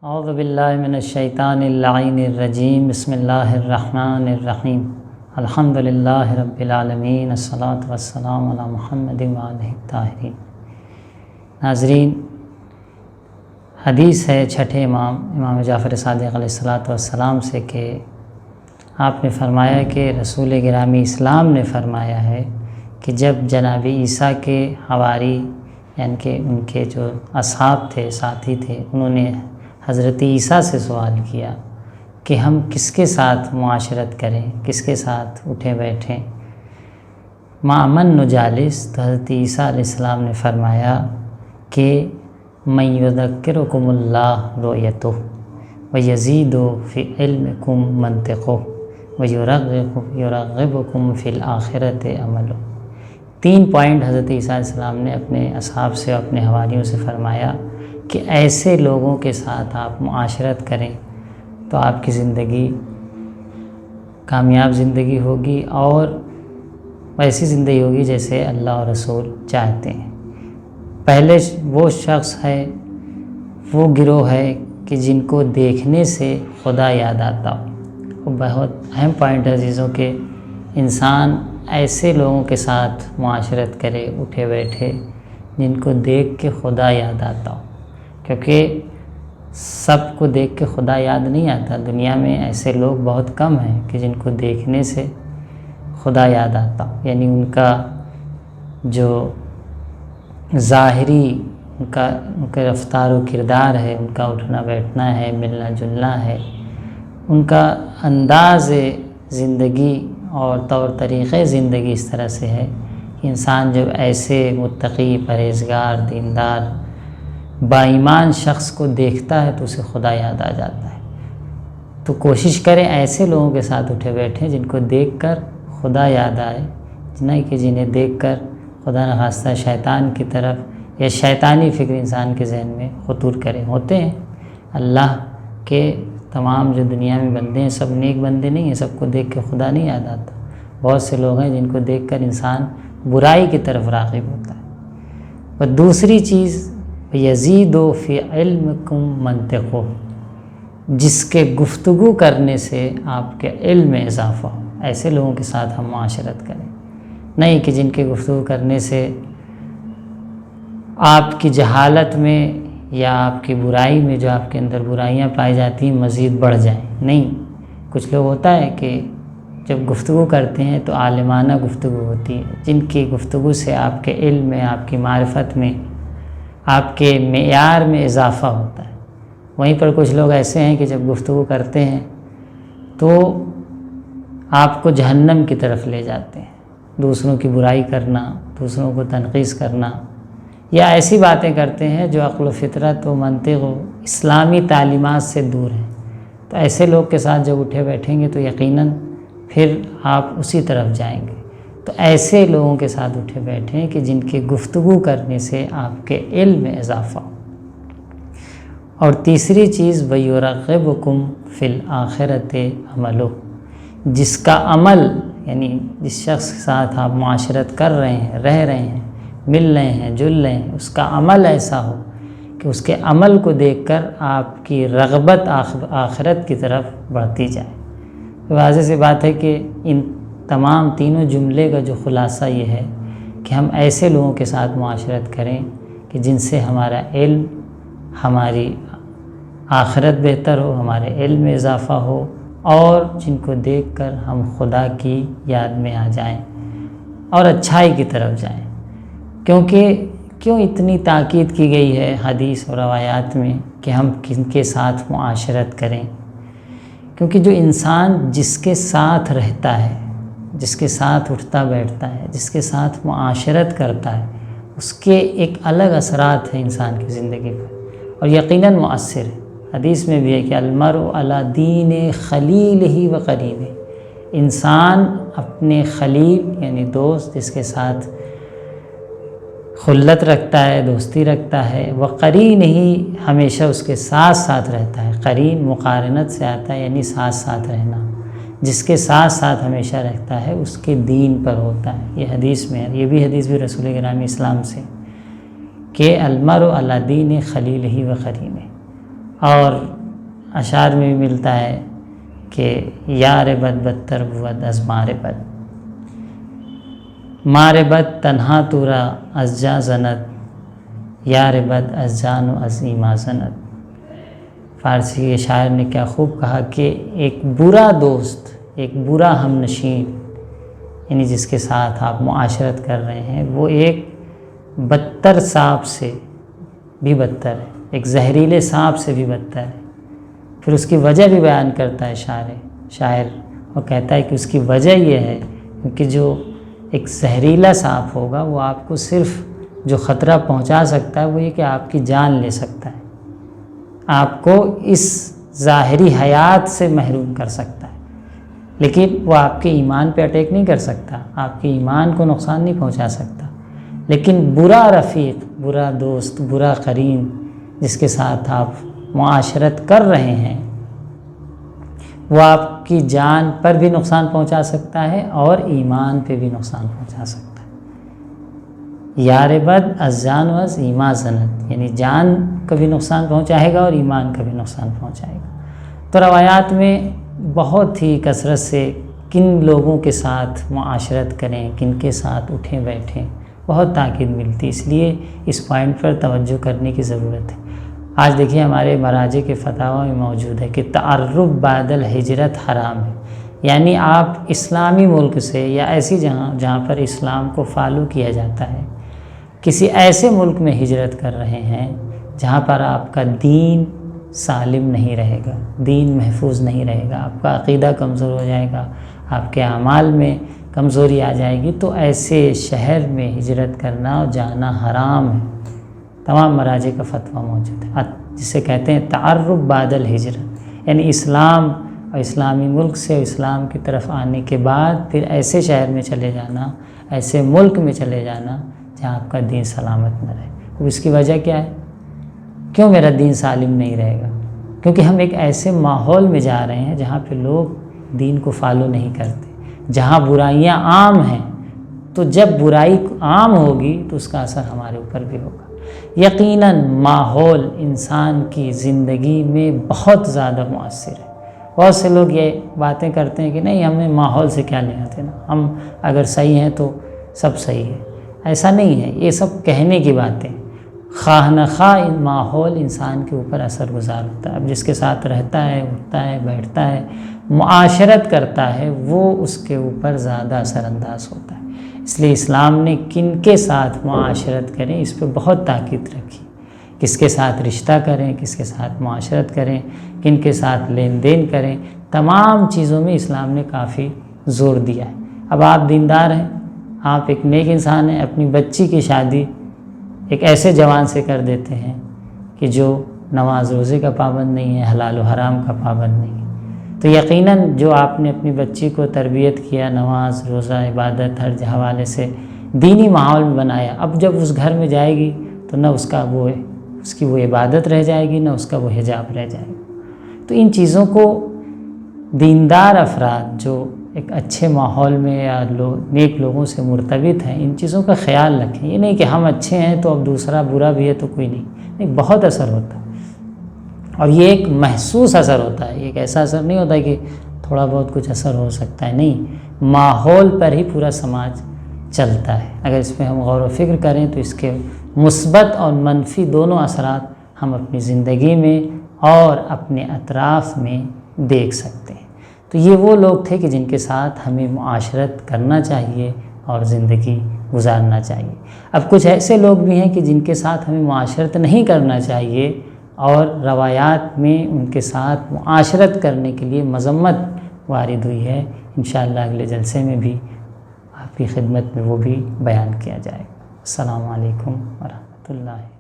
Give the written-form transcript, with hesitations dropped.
اعوذ باللہ من الشیطان اللعین الرجیم بسم اللہ الرحمن الرحیم الحمد للہ رب العالمین الصلاۃ والسلام علی محمد وآلہ الطاہرین۔ ناظرین، حدیث ہے چھٹے امام جعفر صادق علیہ الصلاۃ والسلام سے کہ آپ نے فرمایا کہ رسول گرامی اسلام نے فرمایا ہے کہ جب جناب عیسیٰ کے حواری یعنی کہ ان کے جو اصحاب تھے، ساتھی تھے، انہوں نے حضرت عیسیٰ سے سوال کیا کہ ہم کس کے ساتھ معاشرت کریں، کس کے ساتھ اٹھیں بیٹھیں، مع من نجالس، تو حضرت عیسیٰ علیہ السلام نے فرمایا کہ من یذکرکم اللہ رؤیتہ ویزید فی علمکم منطقہ ویرغبکم فی الآخرۃ عملہ۔ 3 پوائنٹ حضرت عیسیٰ علیہ السلام نے اپنے اصحاب سے، اپنے حواریوں سے فرمایا کہ ایسے لوگوں کے ساتھ آپ معاشرت کریں تو آپ کی زندگی کامیاب زندگی ہوگی اور ویسی زندگی ہوگی جیسے اللہ اور رسول چاہتے ہیں۔ پہلے وہ شخص ہے، وہ گروہ ہے کہ جن کو دیکھنے سے خدا یاد آتا ہو۔ وہ بہت اہم پوائنٹ عزیزوں کہ انسان ایسے لوگوں کے ساتھ معاشرت کرے، اٹھے بیٹھے جن کو دیکھ کے خدا یاد آتا ہو، کیونکہ سب کو دیکھ کے خدا یاد نہیں آتا۔ دنیا میں ایسے لوگ بہت کم ہیں کہ جن کو دیکھنے سے خدا یاد آتا ہو، یعنی ان کا جو ظاہری ان کا رفتار و کردار ہے، ان کا اٹھنا بیٹھنا ہے، ملنا جلنا ہے، ان کا انداز زندگی اور طور طریقے زندگی اس طرح سے ہے کہ انسان جب ایسے متقی، پرہیزگار، دیندار، با ایمان شخص کو دیکھتا ہے تو اسے خدا یاد آ جاتا ہے۔ تو کوشش کریں ایسے لوگوں کے ساتھ اٹھے بیٹھیں جن کو دیکھ کر خدا یاد آئے، نہیں کہ جنہیں دیکھ کر خدا نخواستہ شیطان کی طرف یا شیطانی فکر انسان کے ذہن میں خطور کریں۔ ہوتے ہیں اللہ کے تمام جو دنیا میں بندے ہیں سب نیک بندے نہیں ہیں، سب کو دیکھ کے خدا نہیں یاد آتا۔ بہت سے لوگ ہیں جن کو دیکھ کر انسان برائی کی طرف راغب ہوتا ہے۔ اور دوسری چیز یزید فی علمکم منطقہ، جس کے گفتگو کرنے سے آپ کے علم میں اضافہ ہو۔ ایسے لوگوں کے ساتھ ہم معاشرت کریں، نہیں کہ جن کے گفتگو کرنے سے آپ کی جہالت میں یا آپ کی برائی میں، جو آپ کے اندر برائیاں پائی جاتی ہیں، مزید بڑھ جائیں۔ نہیں، کچھ لوگ ہوتا ہے کہ جب گفتگو کرتے ہیں تو عالمانہ گفتگو ہوتی ہے، جن کی گفتگو سے آپ کے علم میں، آپ کی معرفت میں، آپ کے معیار میں اضافہ ہوتا ہے۔ وہیں پر کچھ لوگ ایسے ہیں کہ جب گفتگو کرتے ہیں تو آپ کو جہنم کی طرف لے جاتے ہیں، دوسروں کی برائی کرنا، دوسروں کو تنقیص کرنا، یا ایسی باتیں کرتے ہیں جو عقل و فطرت و منطق و اسلامی تعلیمات سے دور ہیں۔ تو ایسے لوگ کے ساتھ جب اٹھے بیٹھیں گے تو یقیناً پھر آپ اسی طرف جائیں گے۔ تو ایسے لوگوں کے ساتھ اٹھے بیٹھیں کہ جن کی گفتگو کرنے سے آپ کے علم میں اضافہ ہو۔ اور تیسری چیز وَيُرَغِّبُكُمْ فِي الْآخِرَةِ عَمَلُهُ، جس کا عمل یعنی جس شخص کے ساتھ آپ معاشرت کر رہے ہیں، رہ رہے ہیں، مل رہے ہیں، جل رہے ہیں، اس کا عمل ایسا ہو کہ اس کے عمل کو دیکھ کر آپ کی رغبت آخرت کی طرف بڑھتی جائے۔ واضح سی بات ہے کہ ان تمام تینوں جملے کا جو خلاصہ یہ ہے کہ ہم ایسے لوگوں کے ساتھ معاشرت کریں کہ جن سے ہمارا علم، ہماری آخرت بہتر ہو، ہمارے علم میں اضافہ ہو، اور جن کو دیکھ کر ہم خدا کی یاد میں آ جائیں اور اچھائی کی طرف جائیں۔ کیونکہ کیوں اتنی تاکید کی گئی ہے حدیث اور روایات میں کہ ہم کن کے ساتھ معاشرت کریں؟ کیونکہ جو انسان جس کے ساتھ رہتا ہے، جس کے ساتھ اٹھتا بیٹھتا ہے، جس کے ساتھ معاشرت کرتا ہے، اس کے ایک الگ اثرات ہیں انسان کی زندگی پر، اور یقیناً مؤثر ہے۔ حدیث میں بھی ہے کہ المرء علی دین خلیلہ و قرینہ، انسان اپنے خلیل یعنی دوست، جس کے ساتھ خلت رکھتا ہے، دوستی رکھتا ہے، وہ قرین ہی ہمیشہ اس کے ساتھ ساتھ رہتا ہے۔ قرین مقارنت سے آتا ہے، یعنی ساتھ ساتھ رہنا۔ جس کے ساتھ ساتھ ہمیشہ رہتا ہے اس کے دین پر ہوتا ہے۔ یہ حدیث میں ہے، یہ بھی حدیث بھی رسول گرامی اسلام سے کہ المرء علی دین خلیلہ و قرینہ، اور اشعار میں بھی ملتا ہے کہ یار بد بدتر بود از مار بد، مار بد تنہا تورا از جا زند، یار بد از جان و از ایما زند۔ فارسی کے شاعر نے کیا خوب کہا کہ ایک برا دوست، ایک برا ہم نشین، یعنی جس کے ساتھ آپ معاشرت کر رہے ہیں، وہ ایک بدتر سانپ سے بھی بدتر ہے، ایک زہریلے سانپ سے بھی بدتر ہے۔ پھر اس کی وجہ بھی بیان کرتا ہے شاعر، اور کہتا ہے کہ اس کی وجہ یہ ہے کیونکہ جو ایک زہریلا سانپ ہوگا وہ آپ کو صرف جو خطرہ پہنچا سکتا ہے وہ یہ کہ آپ کی جان لے سکتا ہے، آپ کو اس ظاہری حیات سے محروم کر سکتا ہے، لیکن وہ آپ کے ایمان پہ اٹیک نہیں کر سکتا، آپ کے ایمان کو نقصان نہیں پہنچا سکتا۔ لیکن برا رفیق، برا دوست، برا قرین جس کے ساتھ آپ معاشرت کر رہے ہیں، وہ آپ کی جان پر بھی نقصان پہنچا سکتا ہے اور ایمان پہ بھی نقصان پہنچا سکتا ہے۔ یار بد از جان و از ایما زند، یعنی جان کا بھی نقصان پہنچائے گا اور ایمان کا بھی نقصان پہنچائے گا۔ تو روایات میں بہت ہی کثرت سے کن لوگوں کے ساتھ معاشرت کریں، کن کے ساتھ اٹھیں بیٹھیں، بہت تاکید ملتی، اس لیے اس پوائنٹ پر توجہ کرنے کی ضرورت ہے۔ آج دیکھیے ہمارے مراجع کے فتاوی میں موجود ہے کہ تعرب بعد الہجرت حرام ہے، یعنی آپ اسلامی ملک سے یا ایسی جہاں پر اسلام کو فالو کیا جاتا ہے، کسی ایسے ملک میں ہجرت کر رہے ہیں جہاں پر آپ کا دین سالم نہیں رہے گا، دین محفوظ نہیں رہے گا، آپ کا عقیدہ کمزور ہو جائے گا، آپ کے اعمال میں کمزوری آ جائے گی، تو ایسے شہر میں ہجرت کرنا اور جانا حرام ہے۔ تمام مراجع کا فتویٰ موجود ہے، جسے کہتے ہیں تعرب بعد الہجرت، یعنی اسلام اور اسلامی ملک سے اسلام کی طرف آنے کے بعد پھر ایسے شہر میں چلے جانا، ایسے ملک میں چلے جانا جہاں آپ کا دین سلامت نہ رہے۔ اب اس کی وجہ کیا ہے؟ کیوں میرا دین سالم نہیں رہے گا؟ کیونکہ ہم ایک ایسے ماحول میں جا رہے ہیں جہاں پہ لوگ دین کو فالو نہیں کرتے، جہاں برائیاں عام ہیں، تو جب برائی عام ہوگی تو اس کا اثر ہمارے اوپر بھی ہوگا۔ یقیناً ماحول انسان کی زندگی میں بہت زیادہ مؤثر ہے۔ بہت سے لوگ یہ باتیں کرتے ہیں کہ نہیں ہمیں ماحول سے کیا لینا دینا، ہم اگر صحیح ہیں تو سب صحیح ہے۔ ایسا نہیں ہے، یہ سب کہنے کی باتیں، خواہ نخواہ ماحول انسان کے اوپر اثر گزار ہوتا ہے۔ اب جس کے ساتھ رہتا ہے، اٹھتا ہے، بیٹھتا ہے، معاشرت کرتا ہے، وہ اس کے اوپر زیادہ اثر انداز ہوتا ہے۔ اس لیے اسلام نے کن کے ساتھ معاشرت کریں اس پہ بہت تاکید رکھی، کس کے ساتھ رشتہ کریں، کس کے ساتھ معاشرت کریں، کن کے ساتھ لین دین کریں، تمام چیزوں میں اسلام نے کافی زور دیا ہے۔ اب آپ دیندار ہیں، آپ ایک نیک انسان ہیں، اپنی بچی کی شادی ایک ایسے جوان سے کر دیتے ہیں کہ جو نماز روزے کا پابند نہیں ہے، حلال و حرام کا پابند نہیں ہے، تو یقیناً جو آپ نے اپنی بچی کو تربیت کیا، نماز روزہ عبادت ہر حوالے سے دینی ماحول میں بنایا، اب جب اس گھر میں جائے گی تو نہ اس کی وہ عبادت رہ جائے گی، نہ اس کا وہ حجاب رہ جائے گا۔ تو ان چیزوں کو دیندار افراد جو ایک اچھے ماحول میں یا نیک لوگوں سے مرتبط ہیں، ان چیزوں کا خیال رکھیں۔ یہ نہیں کہ ہم اچھے ہیں تو اب دوسرا برا بھی ہے تو کوئی نہیں، بہت اثر ہوتا ہے، اور یہ ایک محسوس اثر ہوتا ہے، ایک ایسا اثر نہیں ہوتا کہ تھوڑا بہت کچھ اثر ہو سکتا ہے، نہیں، ماحول پر ہی پورا سماج چلتا ہے۔ اگر اس پہ ہم غور و فکر کریں تو اس کے مثبت اور منفی دونوں اثرات ہم اپنی زندگی میں اور اپنے اطراف میں دیکھ سکتے ہیں۔ تو یہ وہ لوگ تھے کہ جن کے ساتھ ہمیں معاشرت کرنا چاہیے اور زندگی گزارنا چاہیے۔ اب کچھ ایسے لوگ بھی ہیں کہ جن کے ساتھ ہمیں معاشرت نہیں کرنا چاہیے، اور روایات میں ان کے ساتھ معاشرت کرنے کے لیے مذمت وارد ہوئی ہے۔ انشاءاللہ اگلے جلسے میں بھی آپ کی خدمت میں وہ بھی بیان کیا جائے گا۔ السلام علیکم ورحمۃ اللہ۔